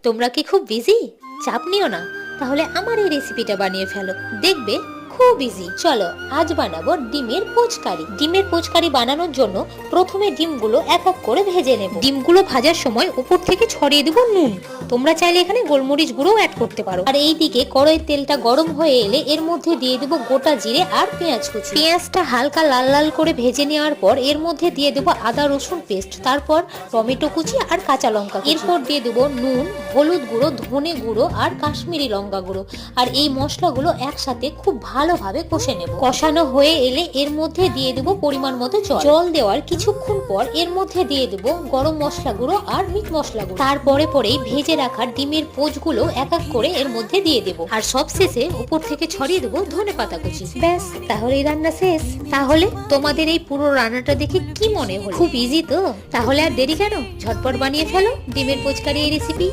তোমরা কি খুব বিজি? চাপ নিও না, তাহলে আমার এই রেসিপিটা বানিয়ে ফেলো, দেখবে খুব ইজি। চলো আজ বানাবো ডিমের পোচকারি। ডিমের পোচকারি বানানোর জন্য প্রথমে ডিমগুলো এক এক করে ভেজে নেব। ডিমগুলো ভাজার সময় উপর থেকে ছড়িয়ে দেব নুন। তোমরা চাইলে এখানে গোলমরিচ গুঁড়ো অ্যাড করতে পারো। আর এইদিকে কড়াইয়ের তেলটা গরম হয়ে এলে এর মধ্যে দিয়ে দেব গোটা জিরে আর পেঁয়াজ কুচি। পেঁয়াজটা হালকা লাল লাল করে ভেজে নেওয়ার পর এর মধ্যে দিয়ে দেব আদা রসুন পেস্ট, তারপর টমেটো কুচি আর কাঁচা লঙ্কা। এরপর দিয়ে দেব নুন, হলুদ গুঁড়ো, ধনে গুঁড়ো আর কাশ্মীরি লঙ্কা গুঁড়ো। আর এই মশলাগুলো একসাথে খুব ভালোভাবে কষে নেব। কষানো হয়ে এলে এর মধ্যে দিয়ে দেব পরিমাণ মতো জল। জল দেওয়ার কিছুক্ষণ পর এর মধ্যে দিয়ে দেব গরম মশলা গুঁড়ো আর মিট মশলা গুঁড়ো। তারপরে পরেই ভেজে রাখা ডিমের পোচগুলো এক এক করে এর মধ্যে দিয়ে দেব। আর সবশেষে উপর থেকে ছড়িয়ে দেব ধনেপাতা কুচি। ব্যাস, তাহলেই রান্না শেষ। তাহলে তোমাদের এই পুরো রান্নাটা দেখে কি মনে হলো? খুব ইজি তো? তাহলে আর দেরি কেন, ঝটপট বানিয়ে ফেলো ডিমের পোচকারি এই রেসিপি।